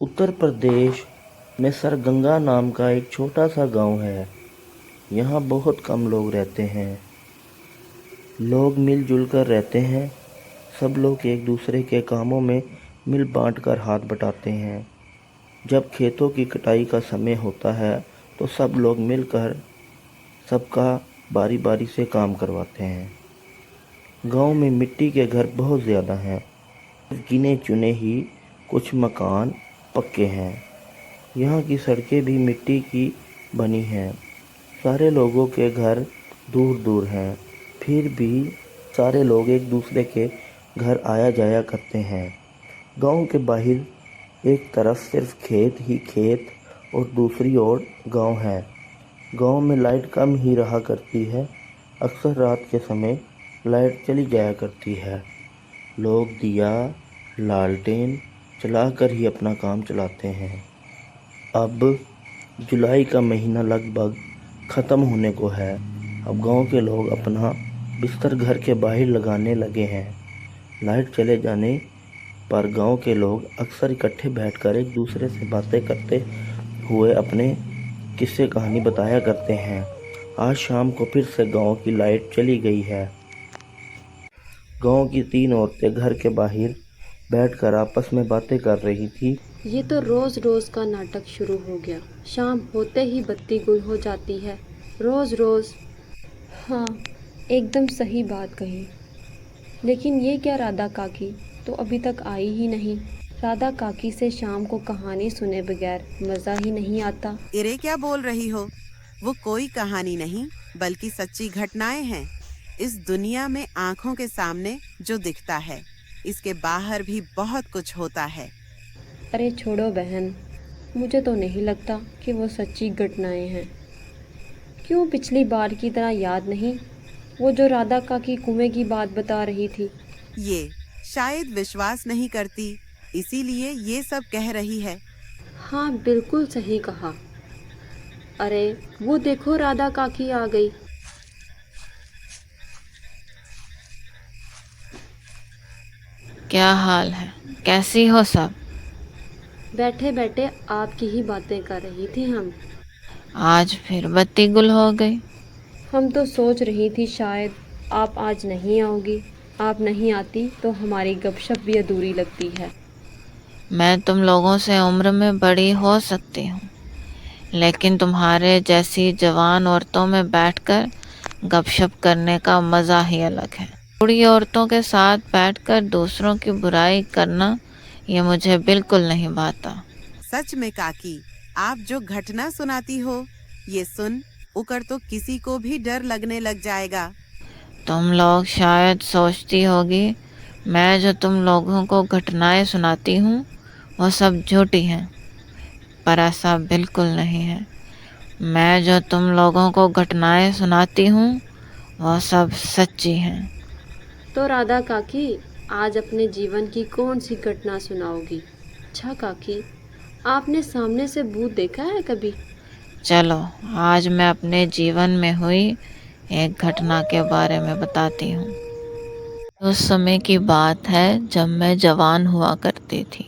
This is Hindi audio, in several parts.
उत्तर प्रदेश में सरगंगा नाम का एक छोटा सा गांव है। यहाँ बहुत कम लोग रहते हैं। लोग मिलजुल कर रहते हैं। सब लोग एक दूसरे के कामों में मिल बांट कर हाथ बटाते हैं। जब खेतों की कटाई का समय होता है तो सब लोग मिलकर सबका बारी बारी से काम करवाते हैं। गांव में मिट्टी के घर बहुत ज़्यादा हैं। गिने चुने ही कुछ मकान पक्के हैं। यहाँ की सड़कें भी मिट्टी की बनी हैं। सारे लोगों के घर दूर दूर हैं, फिर भी सारे लोग एक दूसरे के घर आया जाया करते हैं। गांव के बाहर एक तरफ सिर्फ खेत ही खेत और दूसरी ओर गांव है। गांव में लाइट कम ही रहा करती है। अक्सर रात के समय लाइट चली जाया करती है। लोग दिया लालटेन चलाकर ही अपना काम चलाते हैं। अब जुलाई का महीना लगभग ख़त्म होने को है। अब गांव के लोग अपना बिस्तर घर के बाहर लगाने लगे हैं। लाइट चले जाने पर गांव के लोग अक्सर इकट्ठे बैठकर एक दूसरे से बातें करते हुए अपने किस्से कहानी बताया करते हैं। आज शाम को फिर से गांव की लाइट चली गई है। गांव की 3 औरतें घर के बाहर बैठकर आपस में बातें कर रही थी। ये तो रोज रोज का नाटक शुरू हो गया। शाम होते ही बत्ती गुल हो जाती है। रोज रोज। हाँ, एकदम सही बात कही। लेकिन ये क्या, राधा काकी तो अभी तक आई ही नहीं। राधा काकी से शाम को कहानी सुने बगैर मज़ा ही नहीं आता। इरे क्या बोल रही हो? वो कोई कहानी नहीं बल्कि सच्ची घटनाएं हैं। इस दुनिया में आंखों के सामने जो दिखता है, इसके बाहर भी बहुत कुछ होता है। अरे छोड़ो बहन, मुझे तो नहीं लगता कि वो सच्ची घटनाएं हैं। क्यों पिछली बार की तरह याद नहीं, वो जो राधा काकी कुएं की बात बता रही थी। ये शायद विश्वास नहीं करती, इसीलिए ये सब कह रही है। हाँ, बिल्कुल सही कहा। अरे वो देखो, राधा काकी आ गई। क्या हाल है? कैसी हो सब? बैठे बैठे आपकी ही बातें कर रही थी हम। आज फिर बत्ती गुल हो गई। हम तो सोच रही थी शायद आप आज नहीं आओगी। आप नहीं आती तो हमारी गपशप भी अधूरी लगती है। मैं तुम लोगों से उम्र में बड़ी हो सकती हूँ, लेकिन तुम्हारे जैसी जवान औरतों में बैठकर गपशप करने का मज़ा ही अलग है। बूढ़ी औरतों के साथ बैठकर दूसरों की बुराई करना ये मुझे बिल्कुल नहीं भाता। सच में काकी, आप जो घटना सुनाती हो, ये सुन उकर तो किसी को भी डर लगने लग जाएगा। तुम लोग शायद सोचती होगी मैं जो तुम लोगों को घटनाएं सुनाती हूँ वो सब झूठी हैं, पर ऐसा बिल्कुल नहीं है। मैं जो तुम लोगों को घटनाएं सुनाती हूँ वो सब सच्ची हैं। तो राधा काकी, आज अपने जीवन की कौन सी घटना सुनाओगी? अच्छा काकी, आपने सामने से भूत देखा है कभी? चलो आज मैं अपने जीवन में हुई एक घटना के बारे में बताती हूँ। उस समय की बात है जब मैं जवान हुआ करती थी।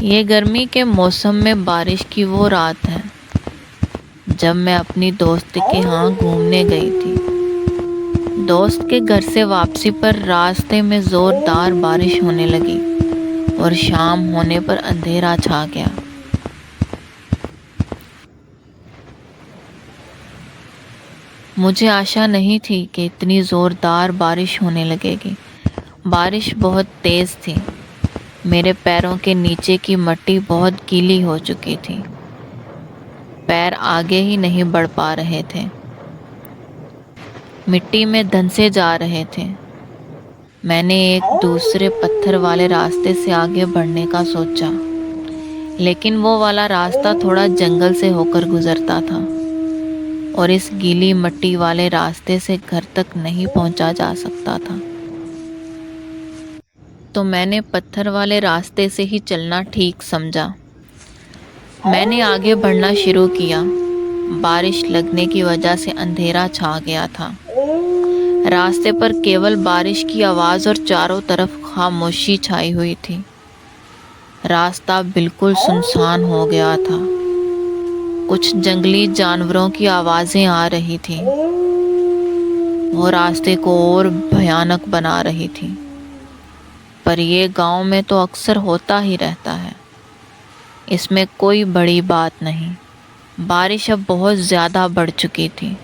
ये गर्मी के मौसम में बारिश की वो रात है जब मैं अपनी दोस्त के यहाँ घूमने गई थी। दोस्त के घर से वापसी पर रास्ते में ज़ोरदार बारिश होने लगी और शाम होने पर अंधेरा छा गया। मुझे आशा नहीं थी कि इतनी ज़ोरदार बारिश होने लगेगी। बारिश बहुत तेज़ थी। मेरे पैरों के नीचे की मिट्टी बहुत गीली हो चुकी थी। पैर आगे ही नहीं बढ़ पा रहे थे, मिट्टी में धंसे जा रहे थे। मैंने एक दूसरे पत्थर वाले रास्ते से आगे बढ़ने का सोचा, लेकिन वो वाला रास्ता थोड़ा जंगल से होकर गुजरता था और इस गीली मिट्टी वाले रास्ते से घर तक नहीं पहुंचा जा सकता था। तो मैंने पत्थर वाले रास्ते से ही चलना ठीक समझा। मैंने आगे बढ़ना शुरू किया। बारिश लगने की वजह से अंधेरा छा गया था। रास्ते पर केवल बारिश की आवाज़ और चारों तरफ खामोशी छाई हुई थी। रास्ता बिल्कुल सुनसान हो गया था। कुछ जंगली जानवरों की आवाज़ें आ रही थीं। वो रास्ते को और भयानक बना रही थी। पर ये गांव में तो अक्सर होता ही रहता है, इसमें कोई बड़ी बात नहीं। बारिश अब बहुत ज़्यादा बढ़ चुकी थी।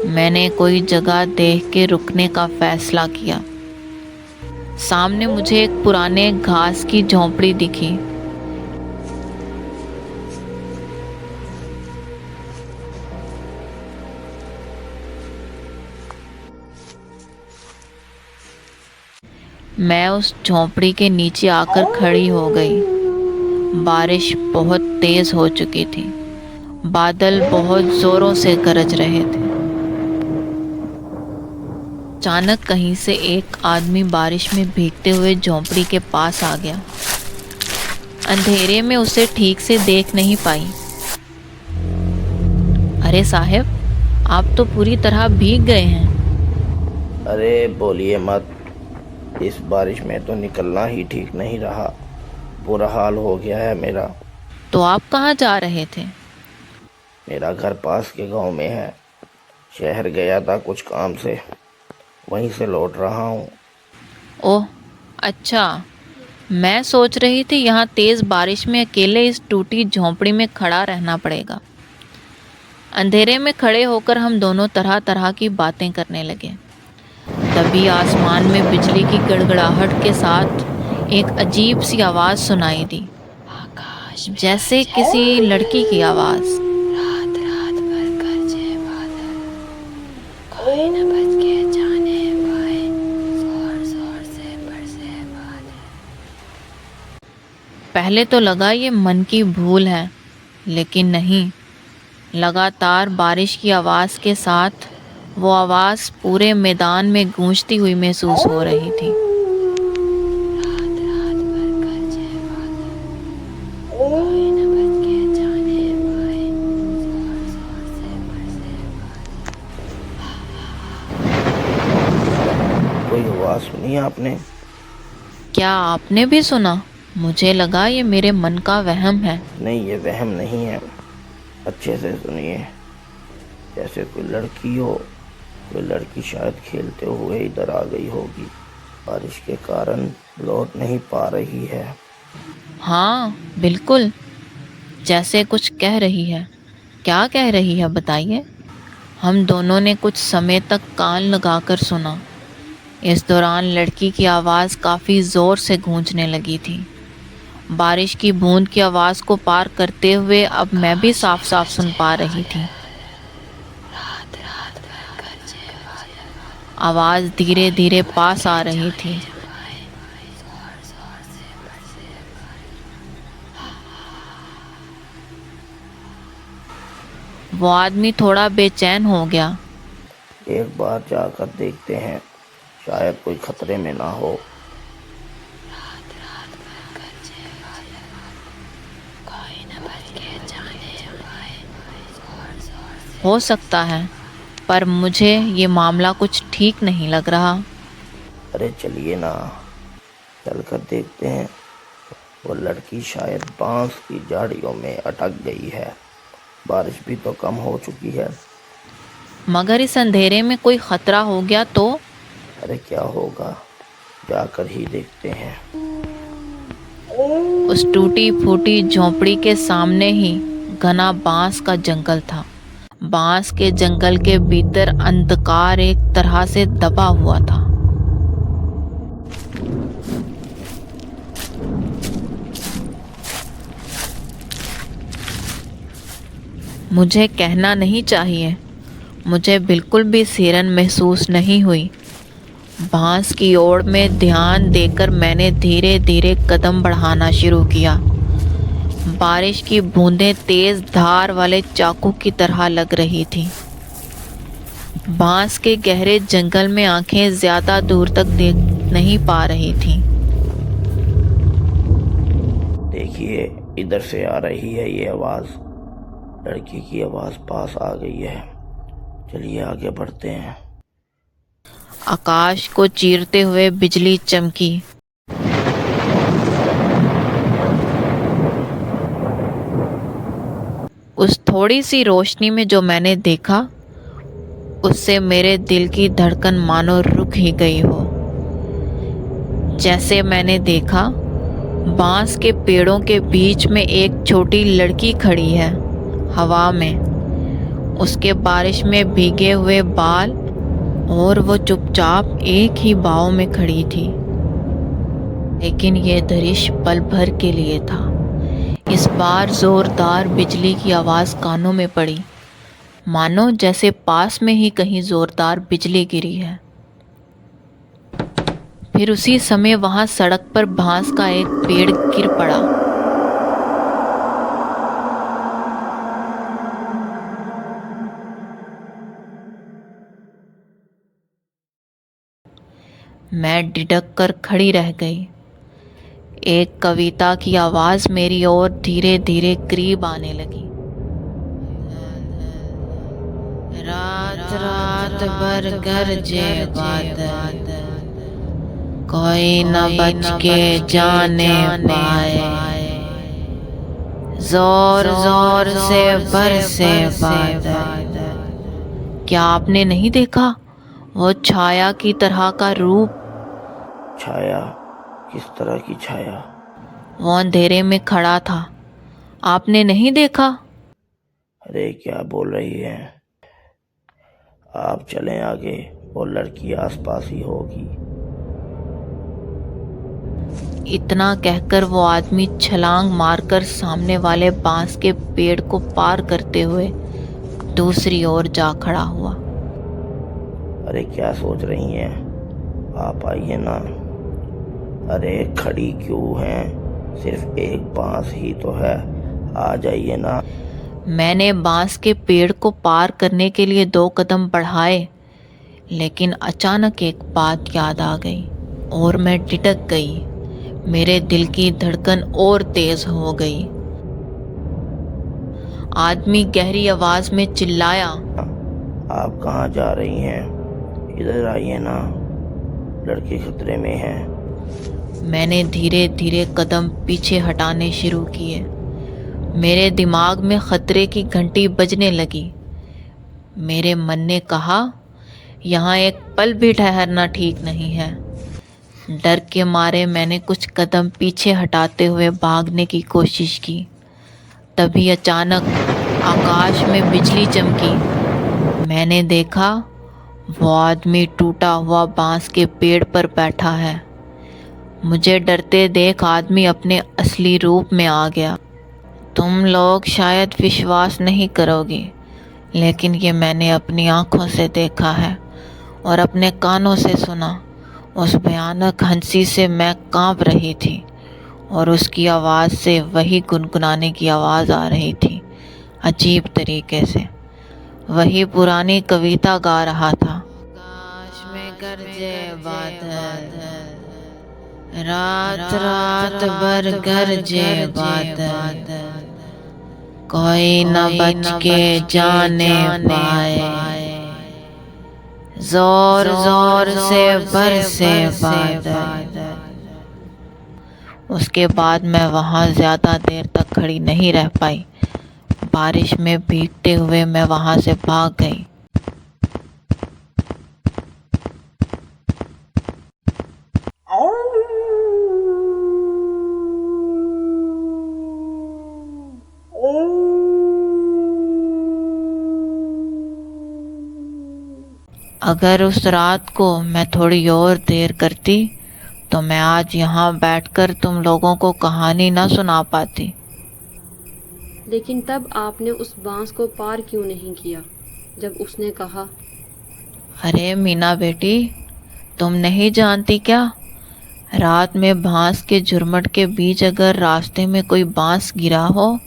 मैंने कोई जगह देख के रुकने का फैसला किया। सामने मुझे एक पुराने घास की झोंपड़ी दिखी। मैं उस झोंपड़ी के नीचे आकर खड़ी हो गई। बारिश बहुत तेज हो चुकी थी। बादल बहुत जोरों से गरज रहे थे। अचानक कहीं से एक आदमी बारिश में भीगते हुए झोंपड़ी के पास आ गया। अंधेरे में उसे ठीक से देख नहीं पाई। अरे साहब, आप तो पूरी तरह भीग गए हैं। अरे बोलिए मत, इस बारिश में तो निकलना ही ठीक नहीं रहा। बुरा हाल हो गया है मेरा। तो आप कहाँ जा रहे थे? मेरा घर पास के गांव में है। शहर गया था कुछ काम से, वहीं से लौट रहा हूँ। ओह अच्छा, मैं सोच रही थी यहाँ तेज़ बारिश में अकेले इस टूटी झोंपड़ी में खड़ा रहना पड़ेगा। अंधेरे में खड़े होकर हम दोनों तरह तरह की बातें करने लगे। तभी आसमान में बिजली की गड़गड़ाहट के साथ एक अजीब सी आवाज़ सुनाई दी, जैसे किसी लड़की की आवाज़। रात रात भर गरजे बादल, कोई न बच के जाने पाए, जोर जोर से बरसे बादल। पहले तो लगा ये मन की भूल है, लेकिन नहीं। लगातार बारिश की आवाज़ के साथ वो आवाज़ पूरे मैदान में गूंजती हुई महसूस हो रही थी। रात रात भर गरजे बादल, कोई न बच के जाने पाए, जोर जोर से बरसे बादल। कोई आवाज़ सुनी आपने? क्या आपने भी सुना? मुझे लगा ये मेरे मन का वहम है। नहीं, ये वहम नहीं है। अच्छे से सुनिए। जैसे कोई लड़की हो। कोई लड़की शायद खेलते हुए इधर आ गई होगी। बारिश के कारण लौट नहीं पा रही है। हाँ बिल्कुल, जैसे कुछ कह रही है। क्या कह रही है बताइए? हम दोनों ने कुछ समय तक कान लगाकर सुना। इस दौरान लड़की की आवाज़ काफ़ी ज़ोर से गूंजने लगी थी। बारिश की बूंद की आवाज़ को पार करते हुए अब मैं भी साफ साफ सुन पा रही थी। आवाज़ धीरे धीरे पास आ रही थी। वो आदमी थोड़ा बेचैन हो गया। एक बार जाकर देखते हैं, शायद कोई खतरे में ना हो। हो सकता है, पर मुझे ये मामला कुछ ठीक नहीं लग रहा। अरे चलिए ना, चलकर देखते हैं। वो लड़की शायद बांस की झाड़ियों में अटक गई है। बारिश भी तो कम हो चुकी है। मगर इस अंधेरे में कोई खतरा हो गया तो? अरे क्या होगा, जाकर ही देखते हैं। उस टूटी फूटी झोंपड़ी के सामने ही घना बांस का जंगल था। बांस के जंगल के भीतर अंधकार एक तरह से दबा हुआ था। मुझे कहना नहीं चाहिए, मुझे बिल्कुल भी सिरन महसूस नहीं हुई। बांस की ओर में ध्यान देकर मैंने धीरे धीरे कदम बढ़ाना शुरू किया। बारिश की बूंदें तेज धार वाले चाकू की तरह लग रही थी। बांस के गहरे जंगल में आंखें ज्यादा दूर तक देख नहीं पा रही थीं। देखिए, इधर से आ रही है ये आवाज़। लड़की की आवाज़ पास आ गई है। चलिए आगे बढ़ते हैं। आकाश को चीरते हुए बिजली चमकी। उस थोड़ी सी रोशनी में जो मैंने देखा, उससे मेरे दिल की धड़कन मानो रुक ही गई हो। जैसे मैंने देखा, बांस के पेड़ों के बीच में एक छोटी लड़की खड़ी है, हवा में। उसके बारिश में भीगे हुए बाल, और वो चुपचाप एक ही भाव में खड़ी थी। लेकिन ये दृश्य पल भर के लिए था। इस बार जोरदार बिजली की आवाज़ कानों में पड़ी, मानो जैसे पास में ही कहीं जोरदार बिजली गिरी है। फिर उसी समय वहां सड़क पर बांस का एक पेड़ गिर पड़ा। मैं डिडक कर खड़ी रह गई। एक कविता की आवाज मेरी ओर धीरे धीरे करीब आने लगी। रात रात भर गरजे बादल, कोई न बच के जाने पाए। जोर जोर से बरसे बादल। क्या आपने नहीं देखा वो छाया की तरह का रूप? छाया? किस तरह की छाया? वो अंधेरे में खड़ा था, आपने नहीं देखा? अरे क्या बोल रही है? आप चलें आगे, वो लड़की आसपास ही होगी। इतना कहकर वो आदमी छलांग मारकर सामने वाले बांस के पेड़ को पार करते हुए दूसरी ओर जा खड़ा हुआ। अरे क्या सोच रही हैं? आप आइए ना। अरे खड़ी क्यों हैं? सिर्फ एक बांस ही तो है, आ जाइए ना। मैंने बांस के पेड़ को पार करने के लिए 2 कदम बढ़ाए, लेकिन अचानक एक बात याद आ गई और मैं टिटक गई। मेरे दिल की धड़कन और तेज हो गई। आदमी गहरी आवाज में चिल्लाया, आप कहाँ जा रही हैं? इधर आइए ना, लड़की खतरे में है। मैंने धीरे धीरे कदम पीछे हटाने शुरू किए। मेरे दिमाग में खतरे की घंटी बजने लगी। मेरे मन ने कहा, यहाँ एक पल भी ठहरना ठीक नहीं है। डर के मारे मैंने कुछ कदम पीछे हटाते हुए भागने की कोशिश की। तभी अचानक आकाश में बिजली चमकी। मैंने देखा वो आदमी टूटा हुआ बांस के पेड़ पर बैठा है। मुझे डरते देख आदमी अपने असली रूप में आ गया। तुम लोग शायद विश्वास नहीं करोगे, लेकिन ये मैंने अपनी आंखों से देखा है और अपने कानों से सुना। उस भयानक हंसी से मैं कांप रही थी और उसकी आवाज़ से वही गुनगुनाने की आवाज़ आ रही थी, अजीब तरीके से। वही पुरानी कविता गा रहा था। आकाश में गरजे बादल, रात रात भर गरजे बादल, कोई न बच के जाने पाए। जोर जोर से बरसे बादल। उसके बाद मैं वहाँ ज़्यादा देर तक खड़ी नहीं रह पाई। बारिश में भीगते हुए मैं वहाँ से भाग गई। अगर उस रात को मैं थोड़ी और देर करती तो मैं आज यहाँ बैठकर तुम लोगों को कहानी ना सुना पाती। लेकिन तब आपने उस बांस को पार क्यों नहीं किया जब उसने कहा? अरे मीना बेटी, तुम नहीं जानती क्या? रात में बांस के झुरमुट के बीच अगर रास्ते में कोई बांस गिरा हो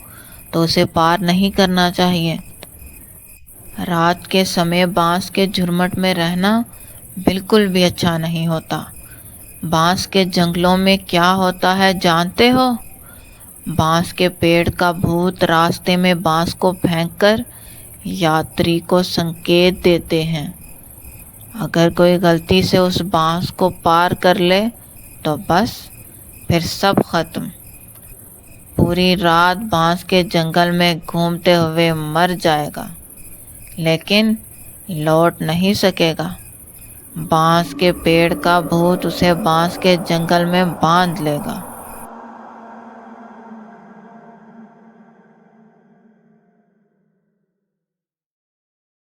तो उसे पार नहीं करना चाहिए। रात के समय बांस के झुरमुट में रहना बिल्कुल भी अच्छा नहीं होता। बांस के जंगलों में क्या होता है जानते हो? बांस के पेड़ का भूत रास्ते में बांस को फेंककर यात्री को संकेत देते हैं। अगर कोई गलती से उस बांस को पार कर ले तो बस फिर सब खत्म। पूरी रात बांस के जंगल में घूमते हुए मर जाएगा, लेकिन लौट नहीं सकेगा। बांस के पेड़ का भूत उसे बांस के जंगल में बांध लेगा।